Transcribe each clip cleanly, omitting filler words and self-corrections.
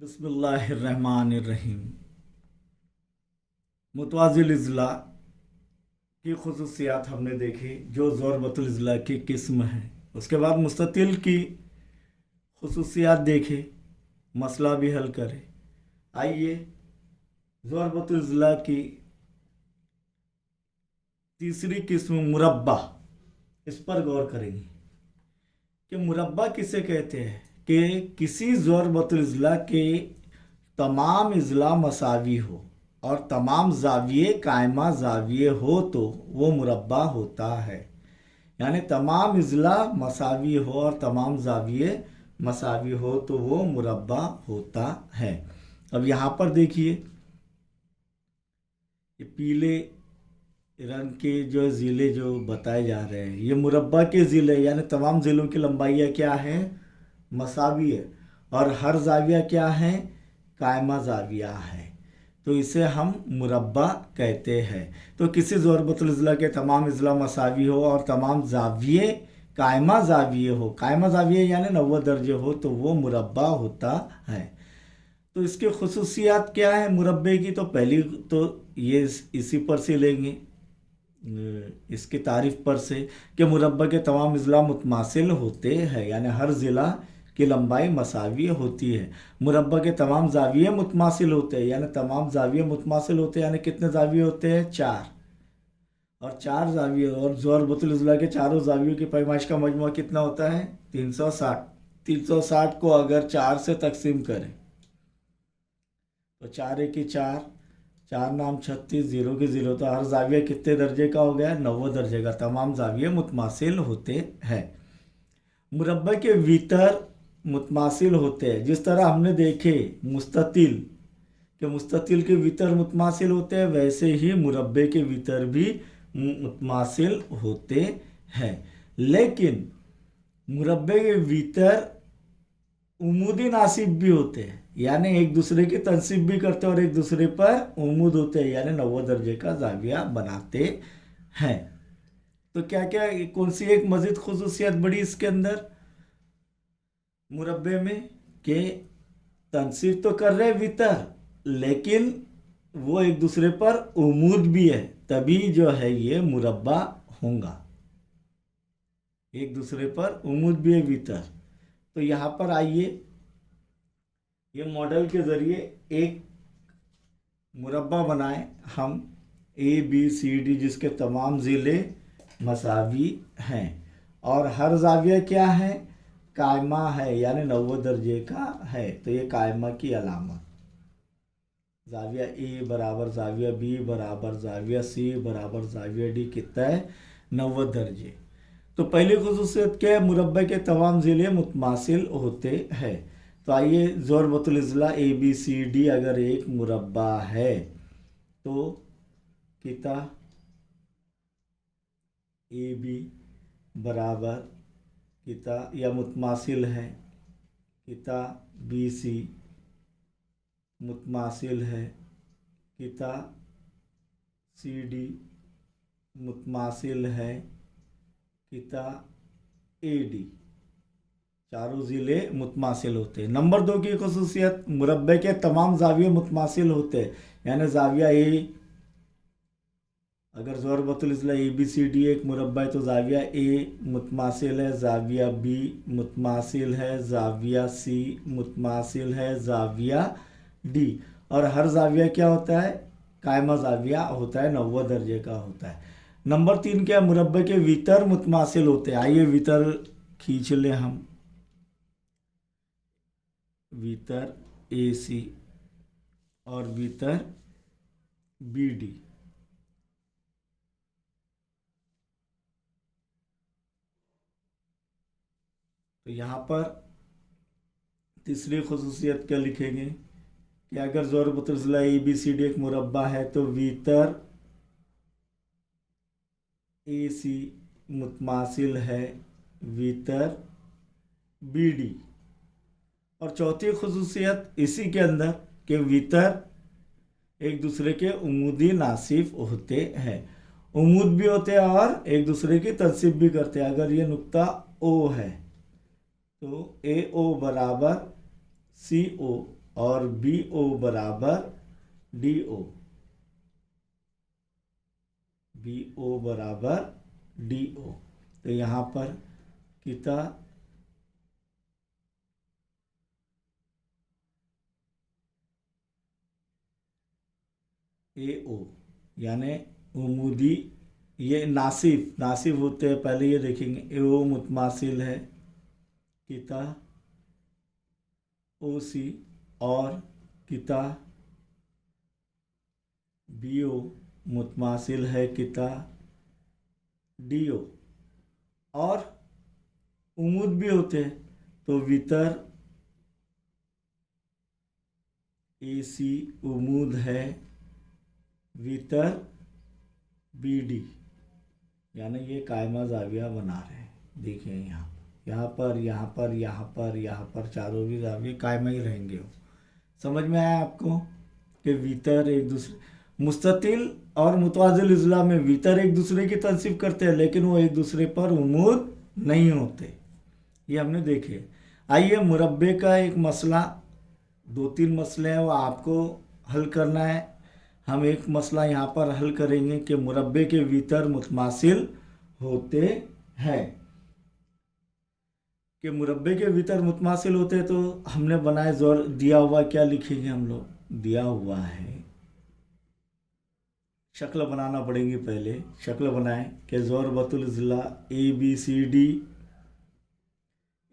बिस्मिल्लाहिर्रहमानिर्रहीम। मुतवाज़िल इज़्ला की खुसूसियात हमने देखी जो ज़रबतुल इज़्ला की किस्म है। उसके बाद मुस्ततिल की खुसूसियात देखे, मसला भी हल करे। आइए ज़रबतुल इज़्ला की तीसरी किस्म मुरब्बा, इस पर गौर करेंगे कि मुरब्बा किसे कहते हैं। कि किसी ज़रबतुल इज़्ला के तमाम इज़्ला मसावी हो और तमाम ज़ाविये कायमा ज़ाविये हो तो वो मुरब्बा होता है। यानी तमाम इज़्ला मसावी हो और तमाम ज़ाविये मसावी हो तो वो मुरब्बा होता है। अब यहाँ पर देखिए, ये पीले रंग के जो ज़िले जो बताए जा रहे हैं, ये मुरब्बा के ज़िले, यानी तमाम ज़िलों की लंबाइयाँ क्या हैं, मसावी है, और हर ज़ाविया क्या है, कायमा ज़ाविया है, तो इसे हम मुरब्बा कहते हैं। तो किसी ज़रबतुल इज़्ला के तमाम इज़्ला मसावी हो और तमाम ज़ाविये कायमा ज़ाविये हो, कायमा ज़ाविये यानी 90 दर्जे हो, तो वो मुरब्बा होता है। तो इसकी खुसूसियात क्या है मुरब्बे की, तो पहली तो ये इसी पर से लेंगे, इसकी तारीफ पर से, कि मुरब्बा के तमाम इज़्ला मुतमासिल होते हैं, यानी हर ज़िला की लंबाई मसावी होती है। मुरब्बा के तमाम ज़ाविये मुतमासिल होते हैं, यानी तमाम ज़ाविये मुतमासिल होते हैं, यानी कितने ज़ाविये होते हैं, 4, और 4 ज़ाविये, और ज़रबतुल इज़्ला के चारों ज़ावियों की पैमाइश का मजमुआ कितना होता है, 360। 360 को अगर 4 से तकसीम करें तो 4 एके 4, 4 नाम 36, 0 के 0, तो हर ज़ाविया कितने दर्जे का हो गया, 90 दर्जे का। तमाम ज़ाविये मुतमासिल होते हैं। मुरब्बा के वितर मुतमासिल होते हैं, जिस तरह हमने देखे मुस्ततिल के मुस्ततिल के वितर मुतमासिल होते हैं, वैसे ही मुरब्बे के वितर भी मुतमासिल होते हैं। लेकिन मुरब्बे के वितर उमूदी नासिब भी होते हैं, यानी एक दूसरे की तनसीब भी करते हैं और एक दूसरे पर उमूद होते हैं, यानी 90 दर्जे का ज़ाविया बनाते हैं। तो क्या क्या, कौन सी एक मज़ीद खुसूसियत बड़ी इसके अंदर मुरब्बे में, कि तनसीब तो कर रहे वितर, लेकिन वो एक दूसरे पर उमूद भी है, तभी जो है ये मुरब्बा होगा। एक दूसरे पर उमूद भी है वितर। तो यहाँ पर आइए, ये मॉडल के ज़रिए एक मुरब्बा बनाएं हम, ABCD, जिसके तमाम ज़िले मसावी हैं और हर ज़ाविया क्या है, कायमा है, यानी 90 दर्जे का है। तो ये कायमा की अलामत, ज़ाविया A बराबर ज़ाविया B बराबर ज़ाविया C बराबर ज़ाविया D कितना है, 90 दर्जे। तो पहली खुसूसियत क्या है, मुरब्बे के तमाम ज़िले मुतमासिल होते हैं। तो आइए, ज़रबतुल इज़्ला ABCD अगर एक मुरब्बा है तो किता AB बराबर किता या मुतमासिल है, किता BC मुतमासिल है, किता CD मुतमासिल है, किता AD, चारों ज़िले मुतमासिल होते हैं। नंबर 2 की खुसूसियत, मुरब्बे के तमाम ज़ाविये मुतमासिल होते हैं, यानी ज़ाविया A, अगर ज़रबतुल इज़्ला ABCD एक मुरब्बा है तो ज़ाविया A मुतमासिल है, ज़ाविया B मुतमासिल है, ज़ाविया C मुतमासिल है, ज़ाविया D, और हर ज़ाविया क्या होता है, कायमा ज़ाविया होता है, 90 दर्जे का होता है। नंबर 3 क्या, मुरब्बे के वितर मुतमासिल होते हैं। आइए वितर खींच लें हम, वितर AC और वितर BD। तो यहाँ पर तीसरी खुसूसियत क्या लिखेंगे कि अगर ज़रबतुल इज़्ला ABCD एक मुरब्बा है तो वितर AC मुतमासिल है वितर BD। और चौथी खुसूसियत इसी के अंदर कि वितर एक दूसरे के उमूदी नासिफ होते हैं, उमूद भी होते हैं और एक दूसरे की तनसीब भी करते हैं। अगर ये नुक्ता O है तो AO बराबर CO और बी ओ बराबर डी ओ, बी ओ बराबर डी ओ। तो यहाँ पर किता ए ओ, यानी उमूदी, ये नासिफ नासिफ होते हैं, पहले ये देखेंगे। ए ओ मुतमासिल है किता ओ सी, और किता बी ओ मुतमासिल है किता डी ओ। और उमूद भी होते हैं, तो वितर ए सी उमूद है वितर बी डी, यानी ये कायमा जाविया बना रहे हैं। देखिए यहाँ पर यहाँ पर यहाँ पर यहाँ पर चारों भी जाविये कायमा ही रहेंगे। वो समझ में आया आपको कि वितर एक दूसरे, मुस्ततिल और मुतवाजिल इज़्ला में वितर एक दूसरे की तनसीब करते हैं, लेकिन वो एक दूसरे पर उमूद नहीं होते। ये हमने देखे। आइए मुरब्बे का एक मसला, 2-3 मसले हैं, वो आपको हल करना है। हम एक मसला यहाँ पर हल करेंगे कि मुरब्बे के वितर मुतमासिल होते हैं, कि मुरब्बे के वितर मुतमासिल होते हैं। तो हमने बनाए जोर दिया हुआ, क्या लिखेंगे हम लोग, दिया हुआ है, शक्ल बनाना पड़ेगी। पहले शक्ल बनाएं कि ज़ोरबतुल ज़िला ए बी सी डी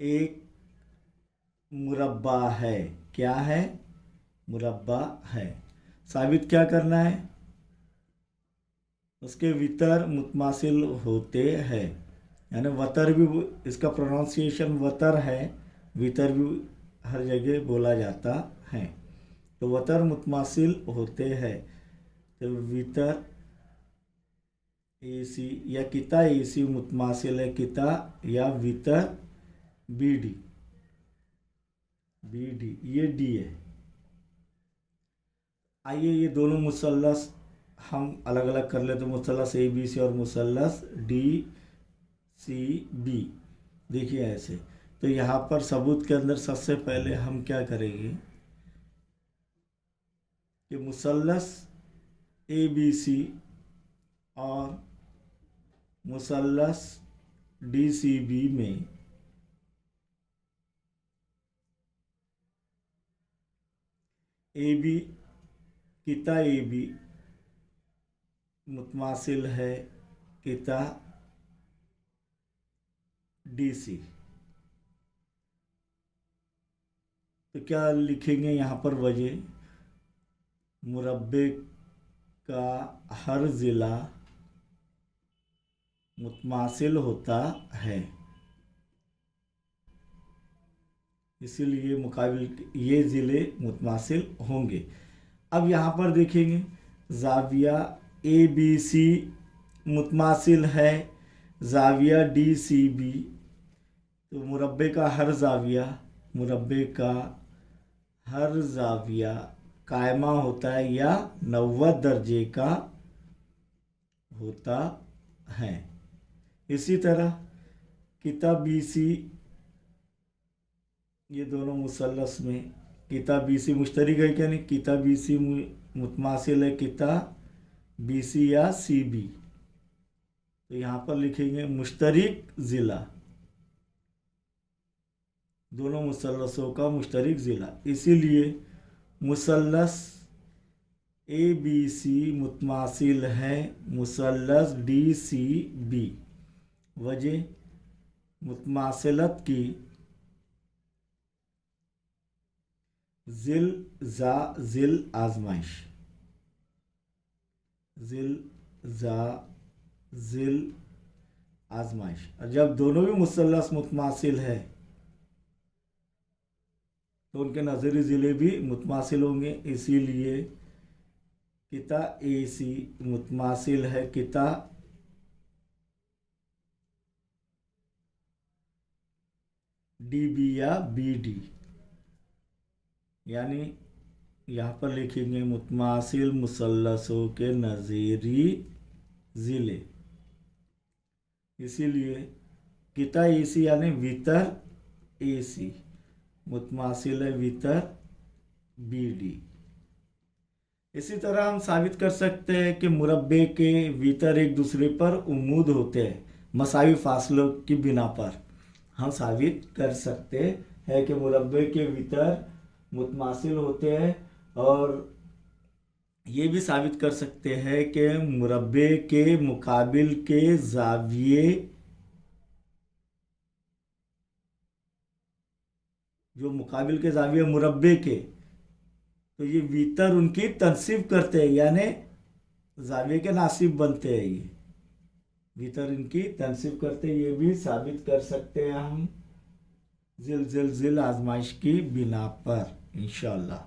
एक मुरब्बा है। क्या है, मुरब्बा है। साबित क्या करना है, उसके वितर मुतमासिल होते हैं, यानी वतर भी, इसका प्रोनाउंसिएशन वतर है, वितर भी हर जगह बोला जाता है। तो वतर मुतमासिल होते हैं, तो वितर ए सी या किता ए सी मुतमासिल है किता या वितर बी डी, बी डी ये डी है। आइए ये दोनों मुसल्लस हम अलग अलग कर लेते, मुसल्लस ए बी सी और मुसल्लस डी सी बी। देखिए ऐसे, तो यहाँ पर सबूत के अंदर सबसे पहले हम क्या करेंगे कि मुसल्लस ए बी सी और मुसल्लस डी सी बी में ए बी किता ए बी मुतमासिल है किता डी सी। तो क्या लिखेंगे यहाँ पर वजह, मुरब्बे का हर ज़िला मुतमासिल होता है, इसीलिए मुकाबिल ये ज़िले मुतमासिल होंगे। अब यहाँ पर देखेंगे ज़ाविया ए बी सी मुतमासिल है ज़ाविया डी सी बी। तो मुरब्बे का हर ज़ाविया, मुरब्बे का हर ज़ाविया कायमा होता है या 90 दर्जे का होता है। इसी तरह किता बी सी, ये दोनों मुसल्लस में किता बी सी मुश्तरिक है, क्या नहीं, किता बी सी मुतमासिल है किता बी सी या सी बी। तो यहाँ पर लिखेंगे मुश्तरिक ज़िला, दोनों मुसल्लसों का मुश्तरिक ज़िला, इसीलिए मुसल्लस ए बी सी मुतमासिल है मुसल्लस डी सी बी। वजह मुतमासिलत की ज़िल आजमाइश, ज़िल आजमाइश। और जब दोनों भी मुसल्लस मुतमासिल है तो उनके नज़री ज़िले भी मुतमासिल होंगे, इसीलिए किता ए सी मुतमासिल है किता डी बी या बी डी, यानी यहाँ पर लिखेंगे मुतमासिल मुसल्लसों के नज़ीरी ज़िले। इसीलिए किता ए सी यानी वितर ए सी मुतमासिल है वितर बी डी। इसी तरह हम साबित कर सकते हैं कि मुरब्बे के भीतर एक दूसरे पर उम्मूद होते हैं, मसावी फासलों की बिना पर हम साबित कर सकते हैं कि मुरब्बे के भीतर मुतमासिल होते हैं। और ये भी साबित कर सकते हैं कि मुरब्बे के मुकाबिल के जाविये, जो मुकाबिल के जाविये मुरब्बे के, तो ये भीतर उनकी तनसीब करते हैं, यानी जाविये के नासिब बनते हैं। ये भीतर इनकी तनसीब करते हैं, ये भी साबित कर सकते हैं हम जिल जिल जिल आजमाइश की बिना पर इंशाअल्लाह।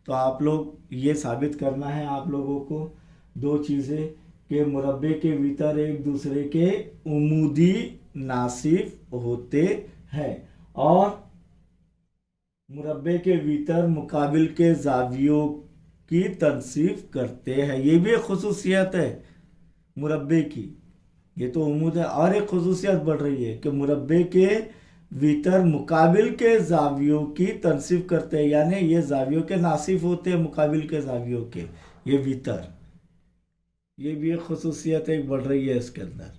तो आप लोग ये साबित करना है आप लोगों को दो चीज़ें, कि मुरब्बे के भीतर एक दूसरे के उमूदी नासिब होते हैं और मुरब्बे के भीतर मुकाबिल के जावियों की तनसीब करते हैं। ये भी एक खुसूसियत है मुरब्बे की। ये तो उमूद है, और एक खुसूसियत बढ़ रही है कि मुरब्बे के भीतर मुकाबिल के जावियों की तनसीब करते हैं, यानी ये जावियों के नासिब होते हैं मुकाबिल के जावियों के, ये भीतर। ये भी एक खुसूसियत एक बढ़ रही है इसके अंदर।